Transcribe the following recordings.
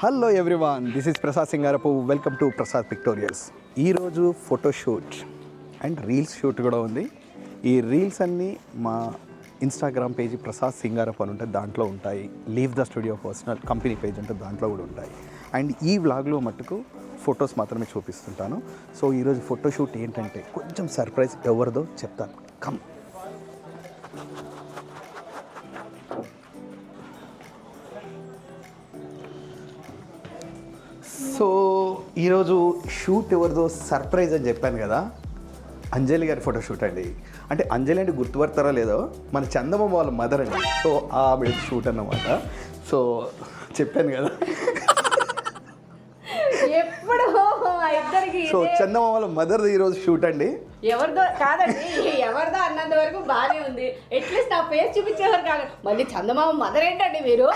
Hello everyone, this is Prasad Singarapu. Welcome to Prasad pictorials. ఈరోజు photoshoot and reels shoot కూడా ఉంది. ఈ రీల్స్ అన్నీ మా ఇన్స్టాగ్రామ్ పేజీ ప్రసాద్ సింగారపు అని ఉంటుంది, దాంట్లో ఉంటాయి. Leave the studio personal company page ఉంటుంది, దాంట్లో కూడా ఉంటాయి. అండ్ ఈ వ్లాగ్లో మట్టుకు ఫొటోస్ మాత్రమే చూపిస్తుంటాను. సో ఈరోజు ఫోటోషూట్ ఏంటంటే కొంచెం సర్ప్రైజ్, ఎవరిదో చెప్తాను. కమ్. సో ఈరోజు షూట్ ఎవరిదో సర్ప్రైజ్ అని చెప్పాను కదా, అంజలి గారి ఫోటోషూట్ అండి. అంటే అంజలి అంటే గుర్తుపడతారా లేదో, మన చందమామ వాళ్ళ మదర్ అండి. సో ఆవిడ షూట్ అన్నమాట. సో చెప్పాను కదా, సో చందమామ వాళ్ళ మదర్ ఈరోజు షూట్ అండి. ఎవరిదో కాదండి, ఎవరిదో అన్నంత వరకు బాగానే ఉంది. అట్లీస్ట్ ఆ ఫేస్ చూపించేవారు కాదు, మళ్ళీ చందమామ మదర్ ఏంటండి మీరు?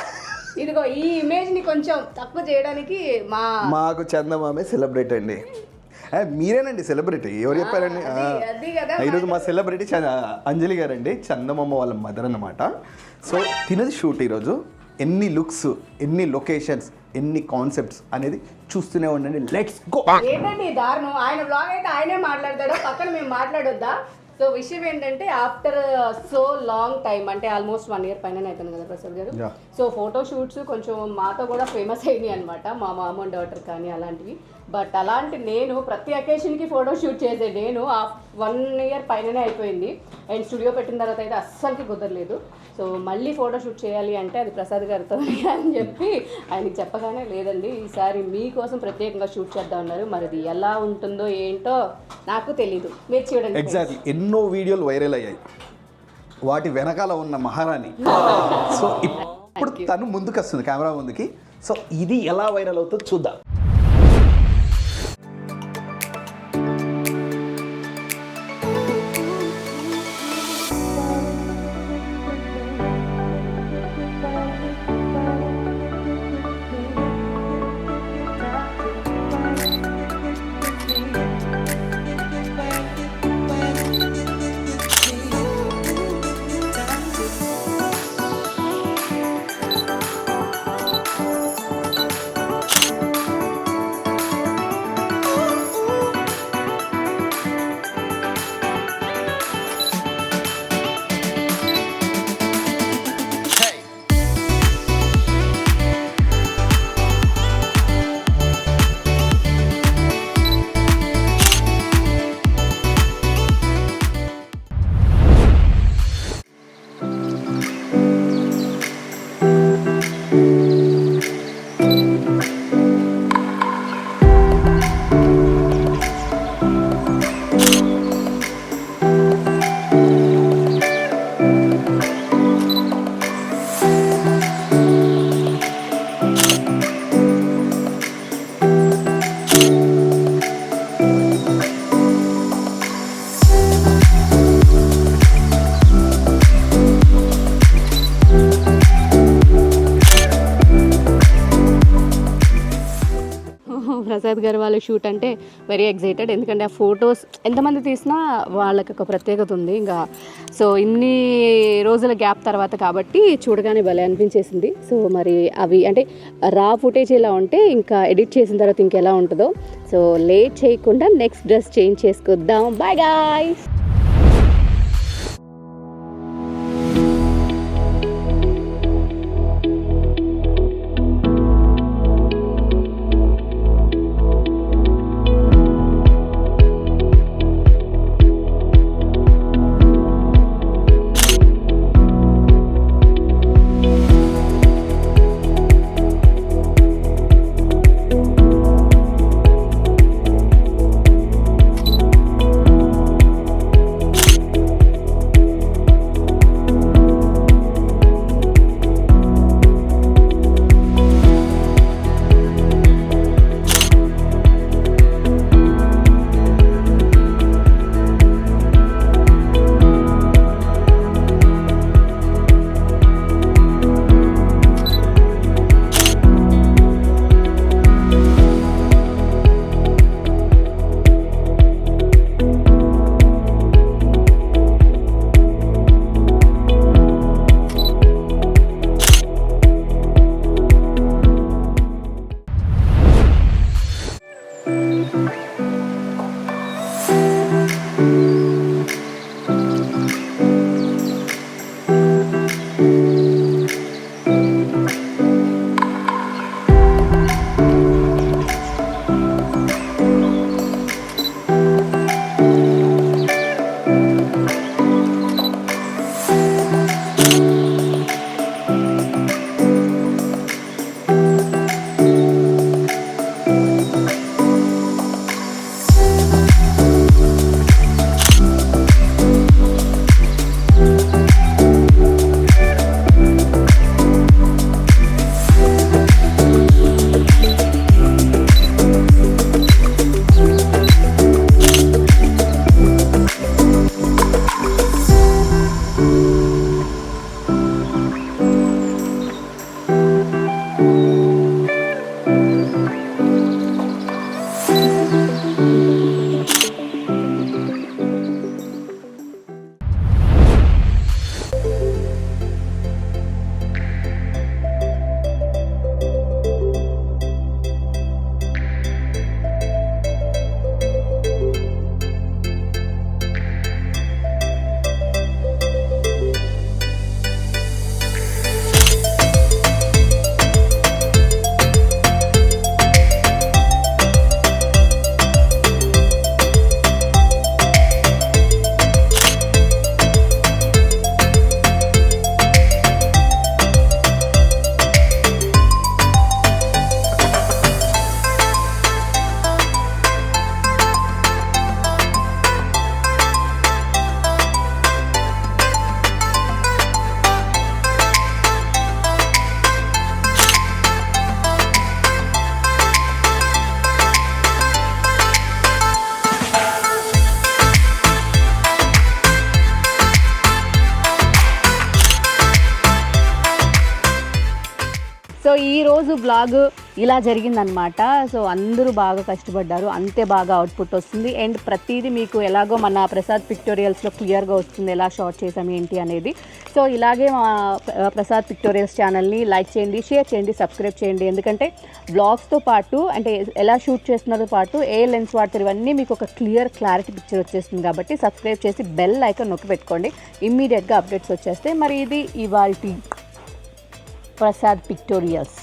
ఇదిగో ఈ ఇమేజ్ ని కొంచెం తక్కువ చేయడానికి మాకు చందమామే సెలబ్రిటీ అండి. మీరేనండి సెలబ్రిటీ, ఎవరు చెప్పారండి? ఈరోజు మా సెలబ్రిటీ అంజలి గారండి, చందమామ వాళ్ళ మదర్ అన్నమాట. సో తినది షూట్ ఈరోజు. ఎన్ని లుక్స్, ఎన్ని లొకేషన్స్, ఎన్ని కాన్సెప్ట్స్ అనేది చూస్తూనే ఉండండి. Let's go. ఏంటండి దారుణం, ఆయన బ్లాగ్ అయితే ఆయనే మాట్లాడతాడు, పక్కన మేము మాట్లాడొద్దా? సో విషయం ఏంటంటే ఆఫ్టర్ సో లాంగ్ టైమ్, అంటే ఆల్మోస్ట్ 1 year పైన అవుతుంది కదా ప్రసాద్ గారు. సో ఫోటో షూట్స్ కొంచెం మాతో కూడా ఫేమస్ అయినాయి అనమాట, మా మామ అండ్ డాటర్ కానీ అలాంటివి. బట్ అలాంటి నేను ప్రతి అకేషన్కి ఫోటో షూట్ చేసే నేను 1 year పైననే అయిపోయింది. అండ్ స్టూడియో పెట్టిన తర్వాత అయితే అస్సలకి కుదరలేదు. సో మళ్ళీ ఫోటో షూట్ చేయాలి అంటే అది ప్రసాద్ గారితో అని చెప్పి ఆయనకి చెప్పగానే లేదండి ఈసారి మీకోసం ప్రత్యేకంగా షూట్ చేద్దాం అన్నారు. మరి అది ఎలా ఉంటుందో ఏంటో నాకు తెలీదు, మీరు చూడండి. ఎగ్జాక్ట్లీ ఎన్నో వీడియోలు వైరల్ అయ్యాయి, వాటి వెనకాల ఉన్న మహారాణి. సో ఇప్పుడు తను ముందుకు వస్తుంది కెమెరా ముందుకి. సో ఇది ఎలా వైరల్ అవుతుందో చూద్దాం. ప్రసాద్ గారు వాళ్ళ షూట్ అంటే వెరీ ఎక్సైటెడ్, ఎందుకంటే ఆ ఫొటోస్ ఎంతమంది తీసినా వాళ్ళకి ఒక ప్రత్యేకత ఉంది. ఇంకా సో ఇన్ని రోజుల గ్యాప్ తర్వాత కాబట్టి చూడగానే భలే అనిపించేసింది. సో మరి అవి అంటే రా ఫుటేజ్ ఎలా ఉంటే ఇంకా ఎడిట్ చేసిన తర్వాత ఇంకెలా ఉంటుందో. సో లేట్ చేయకుండా నెక్స్ట్ డ్రెస్ చేంజ్ చేసుకుందాం. Bye guys. సో ఈరోజు బ్లాగ్ ఇలా జరిగిందనమాట. సో అందరూ బాగా కష్టపడ్డారు, అంతే బాగా అవుట్పుట్ వస్తుంది. అండ్ ప్రతిదీ మీకు ఎలాగో మన ప్రసాద్ పిక్టోరియల్స్లో క్లియర్గా వస్తుంది ఎలా షార్ట్ చేసాం ఏంటి అనేది. సో ఇలాగే మా ప్రసాద్ పిక్టోరియల్స్ ఛానల్ని లైక్ చేయండి, షేర్ చేయండి, సబ్స్క్రైబ్ చేయండి. ఎందుకంటే బ్లాగ్స్తో పాటు అంటే ఎలా షూట్ చేస్తున్నతో పాటు ఏ లెన్స్ వాడతారు ఇవన్నీ మీకు ఒక క్లారిటీ పిక్చర్ వచ్చేస్తుంది. కాబట్టి సబ్స్క్రైబ్ చేసి బెల్ ఐకాన్ నొక్కి పెట్టుకోండి, ఇమ్మీడియట్గా అప్డేట్స్ వచ్చేస్తాయి. మరి ఇది ఇవాల్టి ప్రసాద్ పిక్టోరియల్స్.